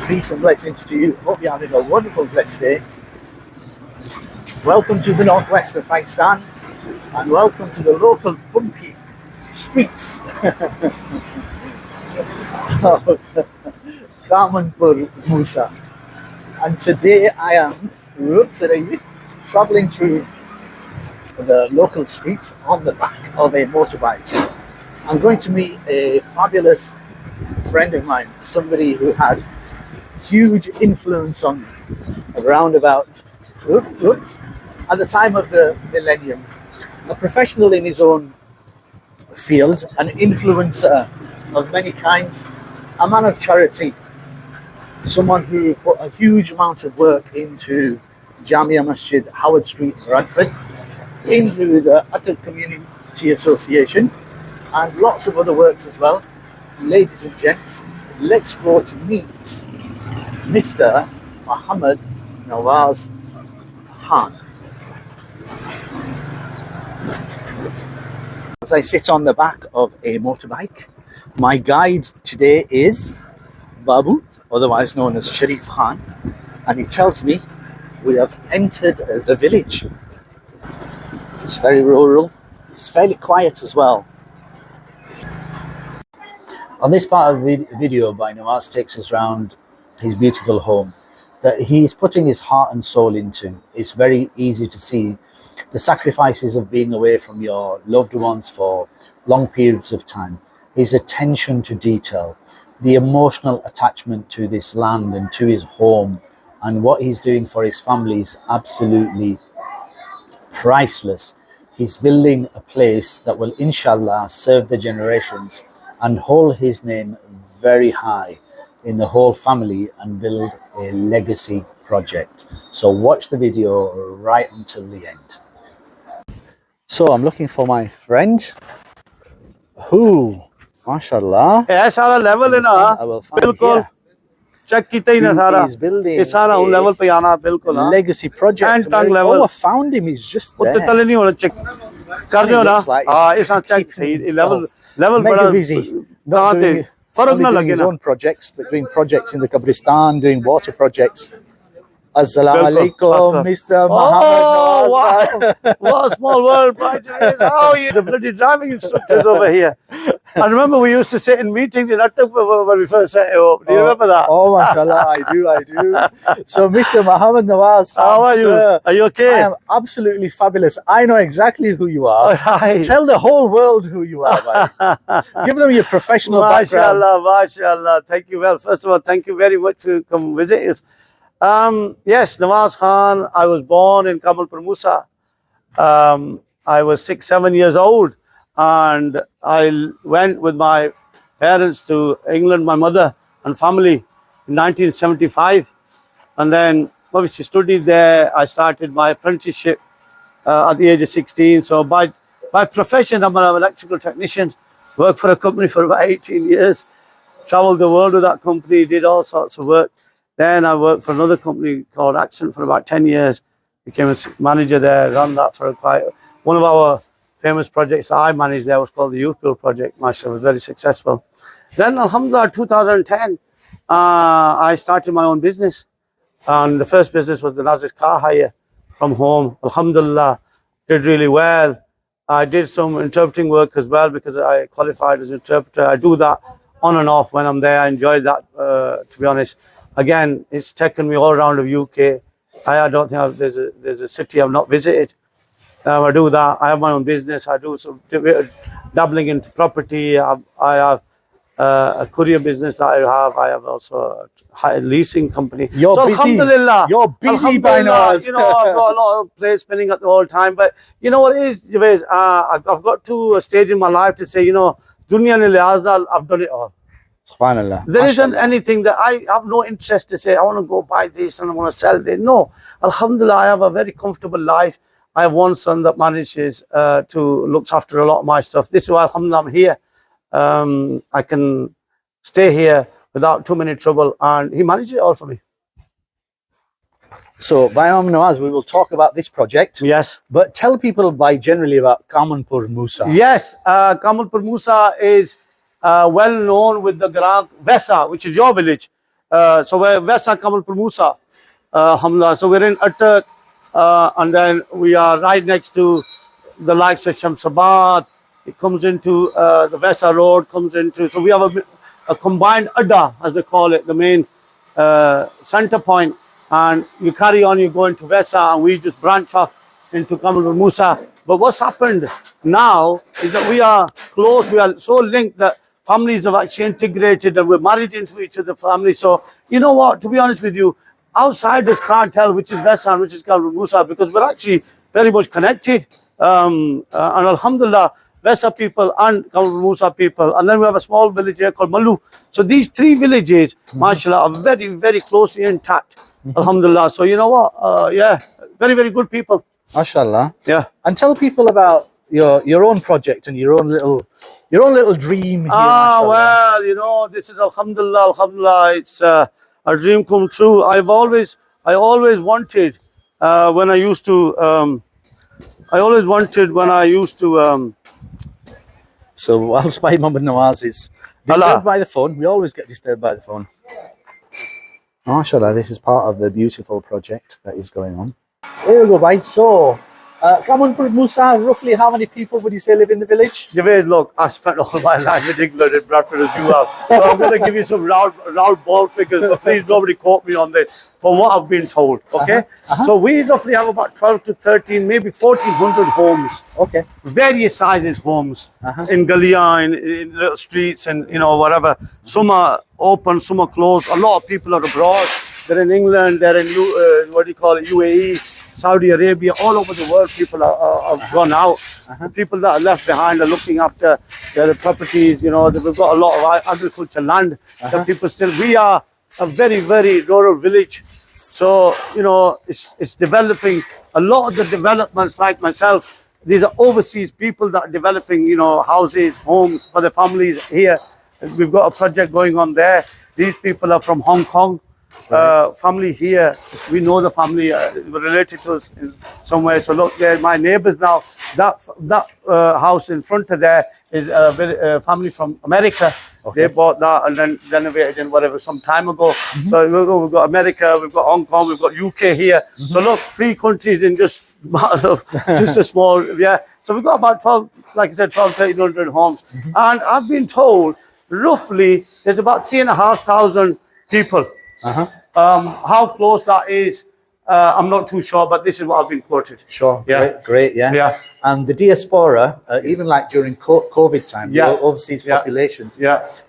Peace and blessings to you. Hope you're having a wonderful, blessed day. Welcome to the northwest of Pakistan and welcome to the local bumpy streets of Khanpur, Musa. And today I am traveling through the local streets on the back of a motorbike. I'm going to meet a fabulous friend of mine, somebody who had huge influence on me around about at the time of the millennium, a professional in his own field, an influencer of many kinds, a man of charity, someone who put a huge amount of work into Jamia Masjid, Howard Street, Bradford, into the Atal Community Association, and lots of other works as well. Ladies and gents, let's go to meet Mr. Muhammad Nawaz Khan. As I sit on the back of a motorbike, my guide today is Babu, otherwise known as Sharif Khan, and he tells me we have entered the village. It's very rural, it's fairly quiet as well. On this part of the video, by Namaz takes us around his beautiful home that he's putting his heart and soul into. It's very easy to see the sacrifices of being away from your loved ones for long periods of time, his attention to detail, the emotional attachment to this land and to his home, and what he's doing for his family is absolutely priceless. He's building a place that will, inshallah, serve the generations and hold his name very high in the whole family and build a legacy project. So watch the video right until the end. So I'm looking for my friend who, mashallah, ऐसा level है ना, I will find बिल्कुल here. check किया ही ना सारा. He is building ये सारा उन level पे आना बिल्कुल हाँ. legacy project. And tongue level. Oh, I found him. He's just there. उत्ते तले नहीं होना check कर रहे हो ना. हाँ ऐसा check सही level mega बड़ा busy. Not doing, फर्क only ना doing लगे his ना. own projects, but doing projects in the Qabristan, doing water projects. Assalamu alaikum, Mr. Muhammad Nawaz. Wow. What a small world, bright eyes. Oh, you the bloody driving instructors over here. I remember we used to sit in meetings in Atta when we first set it up. Do you remember that? Oh, mashallah, I do. So, Mr. Muhammad Nawaz, how are you? Sir, Are you okay? I am absolutely fabulous. I know exactly who you are. Right. Tell the whole world who you are, man. Give them your professional background. Mashallah. Thank you. Well, first of all, thank you very much for coming visit us. Yes, Nawaz Khan. I was born in Khanpur, Musa. I was 6-7 years old, and I went with my parents to England, my mother and family, in 1975, and then obviously studied there. I started my apprenticeship at the age of 16. So by profession, I'm an electrical technician. Worked for a company for about 18 years. Traveled the world with that company. Did all sorts of work. Then I worked for another company called Accent for about 10 years. Became a manager there, ran that for one of our famous projects I managed there was called the Youth Build Project. Mashallah, was very successful. Then, alhamdulillah, 2010, I started my own business. And the first business was the Nazis car hire from home. Alhamdulillah, did really well. I did some interpreting work as well because I qualified as an interpreter. I do that on and off when I'm there. I enjoy that, to be honest. Again, it's taken me all around the UK. I don't think there's a city I've not visited. I do that. I have my own business. I do some dabbling into property. I have a courier business that I have also a leasing company. You're busy. Alhamdulillah. You're busy by now. You know, I've got a lot of plays spinning at the whole time. But you know what it is, Javez? I've got to a stage in my life to say, you know, dunya ne lihaz naal, I've done it all. Subhanallah. There isn't anything that I have no interest to say, I want to go buy this and I want to sell this. No. Alhamdulillah, I have a very comfortable life. I have one son that manages to look after a lot of my stuff. This is why, alhamdulillah, I'm here. I can stay here without too many trouble, and he manages it all for me. So, by Nawaz, we will talk about this project. Yes. But tell people generally about Khanpur Musa. Yes, Khanpur Musa is well known with the Grand Vesa, which is your village. So we're West Kamalpur Musa, alhamdulillah. So we're in Attak, and then we are right next to the likes of Shamsabad. It comes into the Vesa Road, comes into, so we have a combined Adda, as they call it, the main center point. And you carry on, you go into Vesa, and we just branch off into Kamalpur Musa. But what's happened now is that we are close, we are so linked that families have actually integrated and we're married into each other family. So, you know what, to be honest with you, outsiders can't tell which is Vesa and which is Kamalpur Musa, because we're actually very much connected. And alhamdulillah, Vesa people and Kamalpur Musa people. And then we have a small village here called Malu. So these three villages, mashallah, are very, very closely intact. Alhamdulillah. So you know what? Yeah, very, very good people. MashaAllah. Yeah. And tell people about your own project and your own little dream here. Ah, well, you know, this is alhamdulillah, alhamdulillah. It's a dream come true. I always wanted when I used to. So whilst Bhai Muhammad Nawaz is disturbed by the phone, we always get disturbed by the phone. MashaAllah, this is part of the beautiful project that is going on. Here we go, right? So, Khanpur Musa, roughly how many people would you say live in the village? Javed, look, I spent all my life in England in Bradford as you have. So I'm going to give you some round ball figures, but please nobody quote me on this, from what I've been told, okay? So we roughly have about 12 to 13, maybe 1,400 homes. Okay. Various sizes homes in Galia, in little streets and, you know, whatever. Some are open, some are closed. A lot of people are abroad. They're in England, they're in, UAE, Saudi Arabia, all over the world. People have gone out. People that are left behind are looking after their properties. You know, we've got a lot of agricultural land that people still. We are a very, very rural village. So, you know, it's developing. A lot of the developments, like myself, these are overseas people that are developing, you know, houses, homes for the families here. We've got a project going on there. These people are from Hong Kong. Family here, we know the family, related to us in some way. So look, they're my neighbors now. That house in front of there is a family from America. They bought that and then renovated and whatever some time ago. So we've got America, we've got Hong Kong, we've got UK here. So look, 3 countries in just a small, yeah. So we've got about 12, like I said, 1,300 homes. And I've been told roughly there's about 3,500 people. How close that is, I'm not too sure, but this is what I've been quoted. Sure. Yeah. Great. Yeah. Yeah. And the diaspora, even like during COVID time, the overseas populations,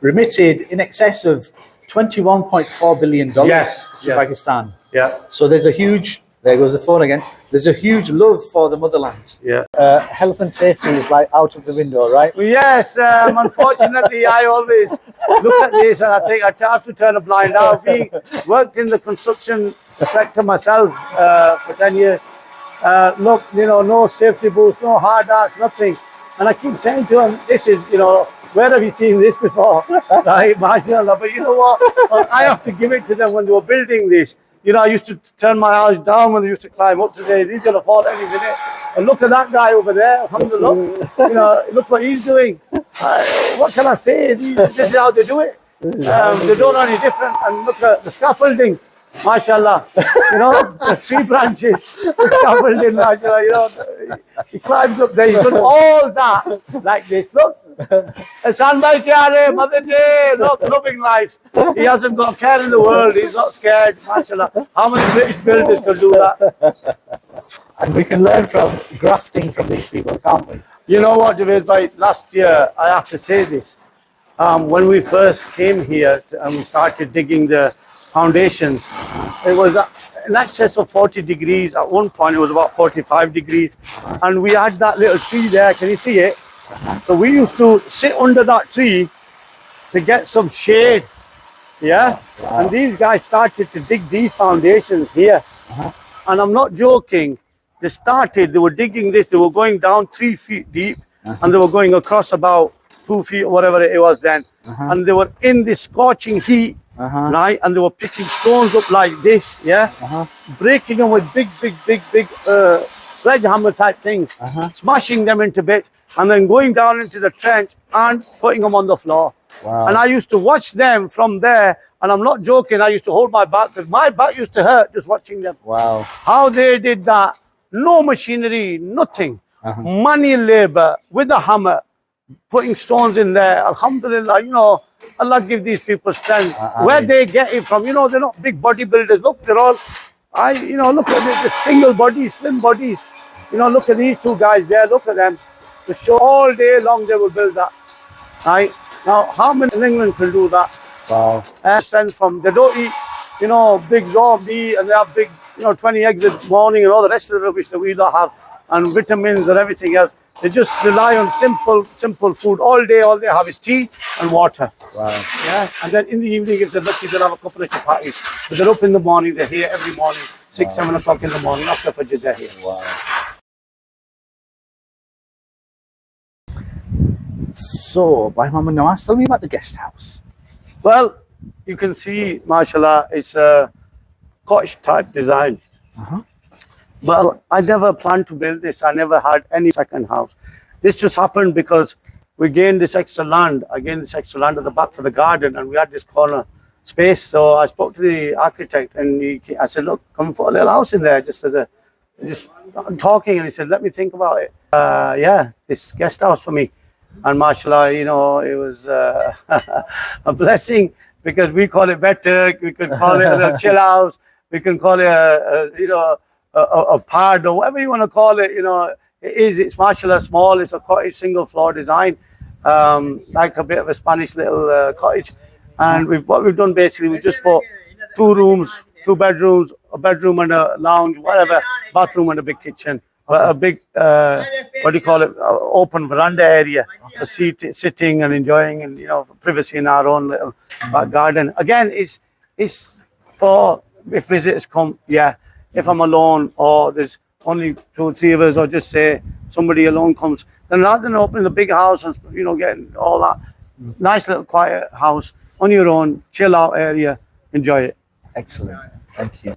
remitted in excess of $21.4 billion to Pakistan. Yeah. So there's a huge, there goes the phone again, there's a huge love for the motherland. Yeah. Health and safety is like out of the window, right? Yes, unfortunately, I always look at this and I think I have to turn a blind eye. I've worked in the construction sector myself for 10 years. Look, you know, no safety boots, no hard hats, nothing. And I keep saying to them, this is, you know, where have you seen this before? Right, mashallah. But you know what? I have to give it to them when they were building this. You know, I used to turn my eyes down when they used to climb up today. He's going to fall any minute. And look at that guy over there. Alhamdulillah. You know, look what he's doing. What can I say? This is how they do it. They don't know any different. And look at the scaffolding. MashaAllah. You know, the 3 branches. The scaffolding, MashaAllah. You know, he climbs up there. He's done all that like this. Look. San bhai kya hai, Mother Day, look, loving life. He hasn't got a care in the world. He's not scared, mashallah. How many British builders can do that? And we can learn from grafting from these people, can't we? You know what, Javed bhai, last year, I have to say this. When we first came here and we started digging the foundations, it was in excess of 40 degrees. At one point, it was about 45 degrees. And we had that little tree there. Can you see it? So we used to sit under that tree to get some shade, yeah? Wow. And these guys started to dig these foundations here. And I'm not joking, they were digging this, they were going down 3 feet deep, and they were going across about 2 feet or whatever it was then. And they were in this scorching heat, right? And they were picking stones up like this, yeah? Breaking them with big sledgehammer type things, smashing them into bits, and then going down into the trench and putting them on the floor. Wow. And I used to watch them from there And I'm not joking. I used to hold my back because my back used to hurt just watching them. Wow. How they did that. No machinery, nothing. Uh-huh. Manual labor with a hammer, putting stones in there. Alhamdulillah, you know, Allah give these people strength. Where they get it from, you know, they're not big bodybuilders. Look, they're all, look at the single bodies, slim bodies. You know, look at these two guys there. Look at them. To show all day long they will build that. Right? Now, how many in England can do that? Wow. And from, they don't eat, you know, big raw meat, and they have big, 20 eggs in the morning and all the rest of the rubbish that we don't have, and vitamins and everything else. They just rely on simple food all day. All they have is tea and water. Wow. Yeah. And then in the evening, if they're lucky, they'll have a couple of chapatis. But they're up in the morning. They're here every morning, 6, 7 o'clock in the morning. After Fajr, they're here. Wow. So, Bhai Muhammad Nawaz, tell me about the guest house. Well, you can see, mashallah, it's a cottage type design. Well, I never planned to build this. I never had any second house. This just happened because we gained this extra land. I gained this extra land at the back for the garden, and we had this corner space. So I spoke to the architect, and I said, look, come and put a little house in there, just talking. And he said, let me think about it. Yeah, this guest house for me. And mashallah, it was a blessing, because we call it better. We could call it a little chill house. We can call it a pad, or whatever you want to call it. It's mashallah small. It's a cottage single floor design, like a bit of a Spanish little cottage. And what we've done basically, we just put 2 rooms, 2 bedrooms, a bedroom and a lounge, whatever, bathroom and a big kitchen. A big, open veranda area for sitting and enjoying, and privacy in our own little back garden. Again, it's for if visitors come. Yeah, if I'm alone or there's only 2 or 3 of us, or just say somebody alone comes, then rather than opening the big house and getting all that, nice little quiet house on your own, chill out area, enjoy it. Excellent. Thank you.